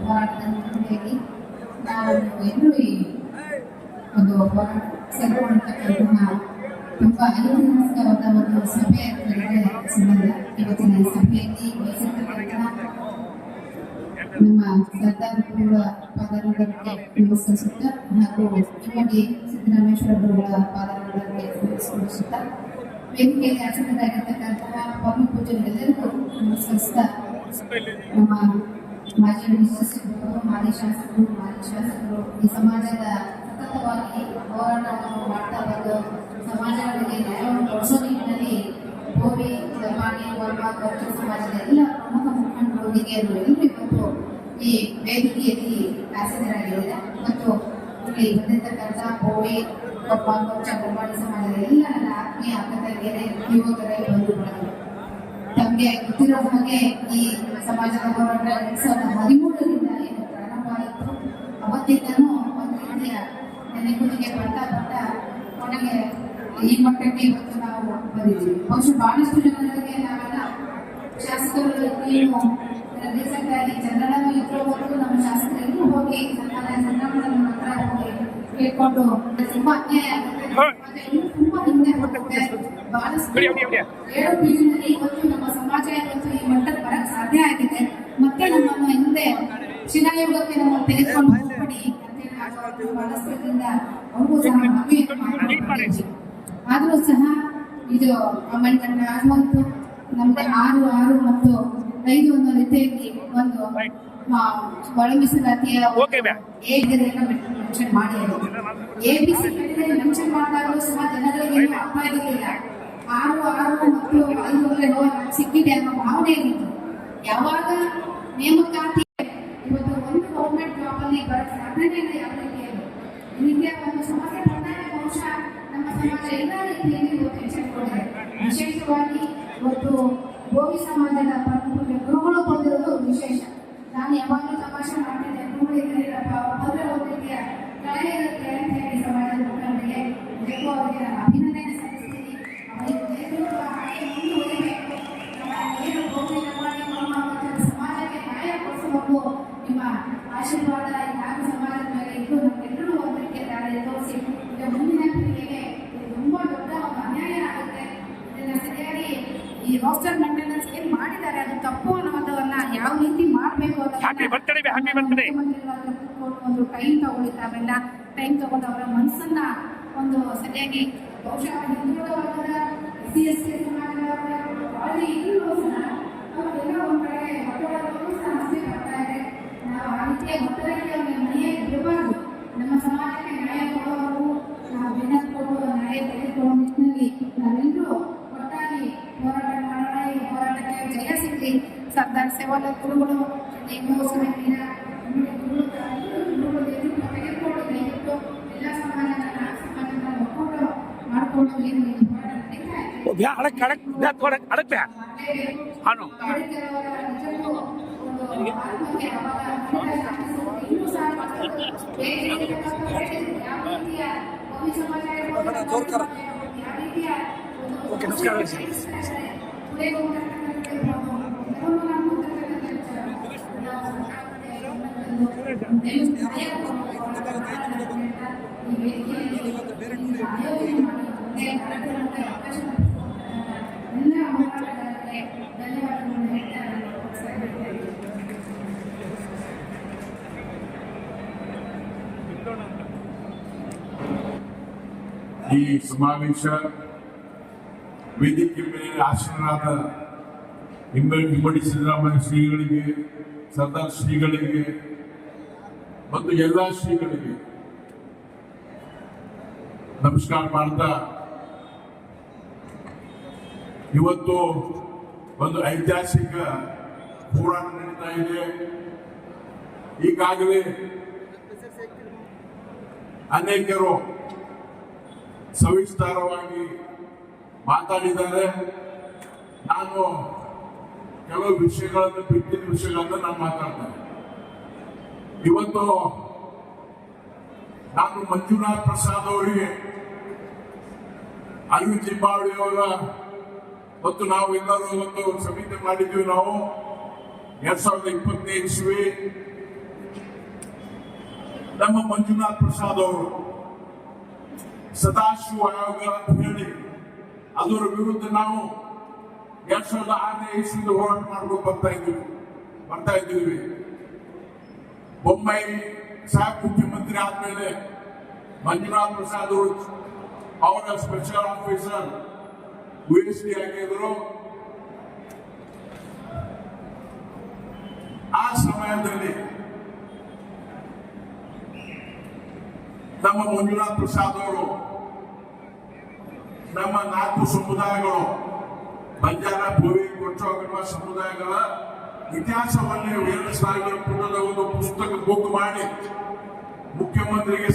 ಹೋರಾಟದಲ್ಲಿ ನಾವು ಎಲ್ಲರೂ ಈ ಒಂದು ಹೋರಾಟ ಸೇರಿಕೊಳ್ಳತಕ್ಕಂತಹ ತುಂಬಾ ಐತಿಹಾಸಿಕವಾದ ಒಂದು ಸಭೆ ಅಂತಂದ್ರೆ ಸಂಬಂಧ. ಇವತ್ತಿನ ಈ ಸಭೆಯಲ್ಲಿ ವಹಿಸಿರ್ತಕ್ಕಂತಹ ನಮ್ಮ ಸರ್ದಾರರ ಪಾದಗಳಿಗೆ ನಮಸ್ಕರಿಸುತ್ತಾ ಹಾಗೂ ಇಮ್ಮಡಿ ಸಿದ್ದರಾಮೇಶ್ವರರ ಪಾದಗಳಿಗೆ ನಮಸ್ಕರಿಸುತ್ತಾ ವೇದಿಕೆಯಲ್ಲಿ ಆಸೀನರಾಗಿರ್ತಕ್ಕಂತಹ ಪರಮ ಪೂಜ್ಯರೆಲ್ಲರಿಗೂ ನಮಸ್ಕರಿಸ್ತಾ ನಮ್ಮ ಮಾಜಿ ಶಾಸಕರು ಮಾಜಿ ಶಾಸಕರು ಈ ಸಮಾಜದ ಸತತವಾಗಿ ಹೋರಾಟವನ್ನು ಮಾಡ್ತಾ ಬಂದು ಸಮಾಜಗಳಿಗೆ ನ್ಯಾಯವನ್ನು ಕೊಡಿಸೋ ನಿಟ್ಟಿನಲ್ಲಿ ಭೋವಿ ಲಂಬಾಣಿ ವರ್ಮ ಗೌಡ ಸಮಾಜದ ಎಲ್ಲ ಪ್ರಮುಖ ಮುಖಂಡರು ಹಿರಿಯರು ಎಲ್ಲರೂ ಇವತ್ತು ಈ ವೇದಿಕೆಯಲ್ಲಿ ಆಸೀನರಾಗಿದ್ದಾರೆ ಮತ್ತು ಇಲ್ಲಿ ಬಂದಿರತಕ್ಕಂಥ ಭೋವಿ ಲಂಬಾ ಗೌಡ ಲಂಬಾಣಿ ಸಮಾಜದ ಎಲ್ಲ ನನ್ನ ಆತ್ಮೀಯ ಅಕ್ಕತಂಗಿಯರೇ ಯುವಕರೇ ಬಂಧುಗಳು. ತಮಗೆ ಗೊತ್ತಿರೋ ಹಾಗೆ ಈ ಸಮಾಜದ ಹೋರಾಟ 2013ರಿಂದ ಏನು ಪ್ರಾರಂಭ ಆಯಿತು. ಅವತ್ತಿಂದನೂ ಒಂದು ರೀತಿಯ ನೆನೆಗುದಿಗೆ ಬರ್ತಾ ಕೊನೆಗೆ ಈ ಮಟ್ಟಕ್ಕೆ ಇವತ್ತು ನಾವು ಬಂದಿದ್ದೀವಿ. ಬಹುಶಃ ಬಹಳಷ್ಟು ಜನರಿಗೆ ನಾವೆಲ್ಲ ಶಾಸಕರು ಏನು ರೀಸೆಂಟ್ ಆಗಿ ಜನರನ್ನು ಇಟ್ಟುಕೊಂಡು ನಮ್ಮ ಶಾಸಕರು ಹೋಗಿ ಸಂಕ್ರಮಣ ಹತ್ರ ಹೋಗಿ ಕೇಳ್ಕೊಂಡು ತುಂಬಾ ಅನ್ಯಾಯ ಆಗುತ್ತೆ, ತುಂಬಾ ಹಿಂದೆ ಹೋಗುತ್ತೆ. ಬಹಳಷ್ಟು 7 ಪೀಳಿಗೆಯಲ್ಲಿ ಇವತ್ತು ನಮ್ಮ ಸಮಾಜ ಇವತ್ತು ಈ ಮಟ್ಟಕ್ಕೆ ಬರಕ್ ಸಾಧ್ಯ ಆಗಿದೆ. ಮತ್ತೆ ನಮ್ಮನ್ನು ಹಿಂದೆ ಶಿಲಾಯುಗಕ್ಕೆ ನಮ್ಮ ತೆಗೆದುಕೊಂಡು ಹೋಗ್ಬಿಡಿ ಅಂತೇಳಿ ಬಹಳಷ್ಟು ಇದರಿಂದ ಅವ್ರಿಗೂ ಸಹ ಮನವಿ. ಆದರೂ ಸಹ ಇದು ಮಣಿಕಂಠ ಆಗುವಂತು ನಮ್ಗೆ 6 ಮತ್ತು 5 ಅನ್ನೋ ರೀತಿಯಲ್ಲಿ ಒಂದು ಒಳ ಮೀಸಲಾತಿಯ ಮೆನ್ಷನ್ ಮಾಡಿ ABC ಮೆನ್ಷನ್ ಮಾಡಿದಾಗಲೂ ಸಹ ಜನಗಳಿಗೆ ಅರ್ಥ ಆಗಿರಲಿಲ್ಲ. 6 ಮತ್ತು 5 ಸಿಕ್ಕಿದೆ ಅನ್ನೋ ಭಾವನೆ ಇತ್ತು. ಯಾವಾಗ ನೇಮಕಾತಿ ಇವತ್ತು ಒಂದು ಗೌರ್ಮೆಂಟ್ ಜಾಬ್ ಅಲ್ಲಿ ಬರಕ್ ಸಾಧ್ಯನೇ ಇಲ್ಲ. ಯಾವ ರೀತಿಯಲ್ಲಿ ಹಿಂದೆ ಒಂದು ಸಮಸ್ಯೆ ಬಂದಾಗ ಬಹುಶಃ ನಮ್ಮ ಸಮಾಜ ಎಲ್ಲ ರೀತಿಯಲ್ಲಿ ಇವತ್ತು ಎಚ್ಚರಿಕೊಂಡಿದೆ. ವಿಶೇಷವಾಗಿ ಇವತ್ತು ಭೋವಿ ಸಮಾಜದ ಪ್ರಮುಖ ಗುರುಗಳು ಬಂದಿರೋದು ವಿಶೇಷ. ನಾನು ಯಾವಾಗಲೂ ತಮಾಷೆ ಮಾಡ್ತಿದ್ದೆ, ಗುರುಗಳಿಗೆ ಭದ್ರ ಹೋಗ್ಲಿಕ್ಕೆ ಕಳೆ ಇರುತ್ತೆ ಅಂತ ಹೇಳಿ ಸಮಾಜದ ಮುಖಂಡರಿಗೆ ನಿಜಕ್ಕೂ ಅವರಿಗೆ ಅಭಿನಂದನೆ ಸಲ್ಲಿಸ್ತೀನಿ. ಅವರಿಗೆ ಹಾಗೆ ಮುಂದುವರಿಬೇಕು. ಏನು ಭೋವಿ ಸಮಾಜಕ್ಕೆ ನ್ಯಾಯ ಕೊಡಿಸಬೇಕು. ನಿಮ್ಮ ಆಶೀರ್ವಾದ ಯಾವ ಸಮಾಜದ ಮೇಲೆ ಇದ್ದು ನಮ್ಮೆಲ್ಲರೂ ಒಂದಕ್ಕೆ ದಾರಿ ತೋರಿಸಿ ಈಗ ಮುಂದಿನ ಪೀಳಿಗೆಗೆ ತುಂಬಾ ದೊಡ್ಡ ಒಂದು ಅನ್ಯಾಯ ಆಗುತ್ತೆ. ಇದನ್ನ ಸರಿಯಾಗಿ ಈ ರೋಸ್ಟರ್ ಮೇಂಟೆನೆನ್ಸ್ ಏನ್ ಮಾಡಿದ್ದಾರೆ ಅದು ತಪ್ಪು ಅನ್ನೋದನ್ನ ಯಾವ ರೀತಿ ಮಾಡಬೇಕು ಒಂದು ಟೈಮ್ ತಗೊಳ್ಳಿತಾವೆಲ್ಲ ಟೈಮ್ ತಗೊಂಡು ಅವರ ಮನಸ್ಸನ್ನ ಒಂದು ಸರಿಯಾಗಿ ಬಹುಶಃ ಹಿಂದುಳಿದ ವರ್ಗದ SC ಸಮಾಜದವರ ಎಲ್ಲರೂ ಸಹ ಅವರೆಲ್ಲ ಒಂದ್ ಕಡೆ ಹೊಟ್ಟೆಗಳು ಸಮಸ್ಯೆ ಬರ್ತಾ ಇದೆ. ನಾವು ಆ ರೀತಿಯ ಒತ್ತಡಕ್ಕೆ ನ್ಯಾಯ ಬಿಡಬಾರ್ದು. ನಮ್ಮ ಸಮಾಜಕ್ಕೆ ನ್ಯಾಯ ಕೊಡೋರು ನಾವು ಬೆನ್ನತ್ತು ಕೊಟ್ಟು ನ್ಯಾಯ ತೆಗೆದುಕೊಳ್ಳೋ ನಿಟ್ಟಿನಲ್ಲಿ ನಾವೆಲ್ಲರೂ ಒಟ್ಟಾಗಿ ಹೋರಾಟ ಮಾಡೋಣ. ಈ ಹೋರಾಟಕ್ಕೆ ಜಯ ಸಿಗಲಿ. ಸರ್ದಾರ್ ಸೇವಾಲಾಲ್ ಗುರುಗಳು ತೆಗೆದುಕೊಂಡು ದಯವಿಟ್ಟು ಎಲ್ಲ ಸಮಾಜನ ಒಕ್ಕೂಟ ಮಾಡಿಕೊಂಡು ಏನು ಈ ಸಮಾವೇಶ ವೇದಿಕೆ ಮೇಲೆ ಆಸೀನರಾದ ಇಮ್ಮಡಿ ಸಿದ್ದರಾಮಯ್ಯ ಶ್ರೀಗಳಿಗೆ, ಸರ್ದಾರ್ ಶ್ರೀಗಳಿಗೆ ಮತ್ತು ಎಲ್ಲ ಶ್ರೀಗಳಿಗೆ ನಮಸ್ಕಾರ ಮಾಡ್ತಾ, ಇವತ್ತು ಒಂದು ಐತಿಹಾಸಿಕ ಹೋರಾಟ ನಡೀತಾ ಇದೆ. ಈಗಾಗಲೇ ಅನೇಕರು ಸವಿಸ್ತಾರವಾಗಿ ಮಾತಾಡಿದ್ದಾರೆ. ನಾನು ಕೆಲವು ವಿಷಯಗಳನ್ನು ಬಿಟ್ಟಿದ್ದ ವಿಷಯಗಳನ್ನು ನಾನು ಮಾತಾಡ್ತೇನೆ. ಇವತ್ತು ನಾನು ಮಂಜುನಾಥ್ ಪ್ರಸಾದ್ ಅವರಿಗೆ, ಅರವಿಂದ್ ಲಿಂಬಾವಳಿ ಅವರ ಮತ್ತು ನಾವು ಎಲ್ಲರೂ ಒಂದು ಸಮಿತಿ ಮಾಡಿದ್ವಿ. ನಾವು 2020 ಇಸ್ವಿ ನಮ್ಮ ಮಂಜುನಾಥ್ ಪ್ರಸಾದ್ ಅವರು ಸದಾಶಿವ ಆಯೋಗ ಅಂತ ಹೇಳಿ ಅದರ ವಿರುದ್ಧ ನಾವು 2006ನೇ ಇಸ್ವಿಯಿಂದ ಹೋರಾಟ ಮಾಡ್ಕೊಂಡು ಬರ್ತಾ ಇದ್ದೀವಿ. ಬೊಮ್ಮಾಯಿ ಸಾಹೇಬ್ ಮುಖ್ಯಮಂತ್ರಿ ಆದ್ಮೇಲೆ ಮಂಜುನಾಥ್ ಪ್ರಸಾದ್ ಅವರು ಅವರ ಸ್ಪೆಷಲ್ ಆಫೀಸರ್ USD ಆಗಿದ್ರು. ಆ ಸಮಯದಲ್ಲಿ ನಮ್ಮ ಮಂಜುನಾಥ್ ಪ್ರಸಾದ್ ಅವರು ನಮ್ಮ 4 ಸಮುದಾಯಗಳು ಬಂಜಾರ, ಭೋವಿ, ಕೊಚ್ಚೋಗಡ ಸಮುದಾಯಗಳ ಇತಿಹಾಸವನ್ನೇ 2,000 ಪುಟದ ಒಂದು ಪುಸ್ತಕ ಬುಕ್ ಮಾಡಿ ಮುಖ್ಯಮಂತ್ರಿಗೆ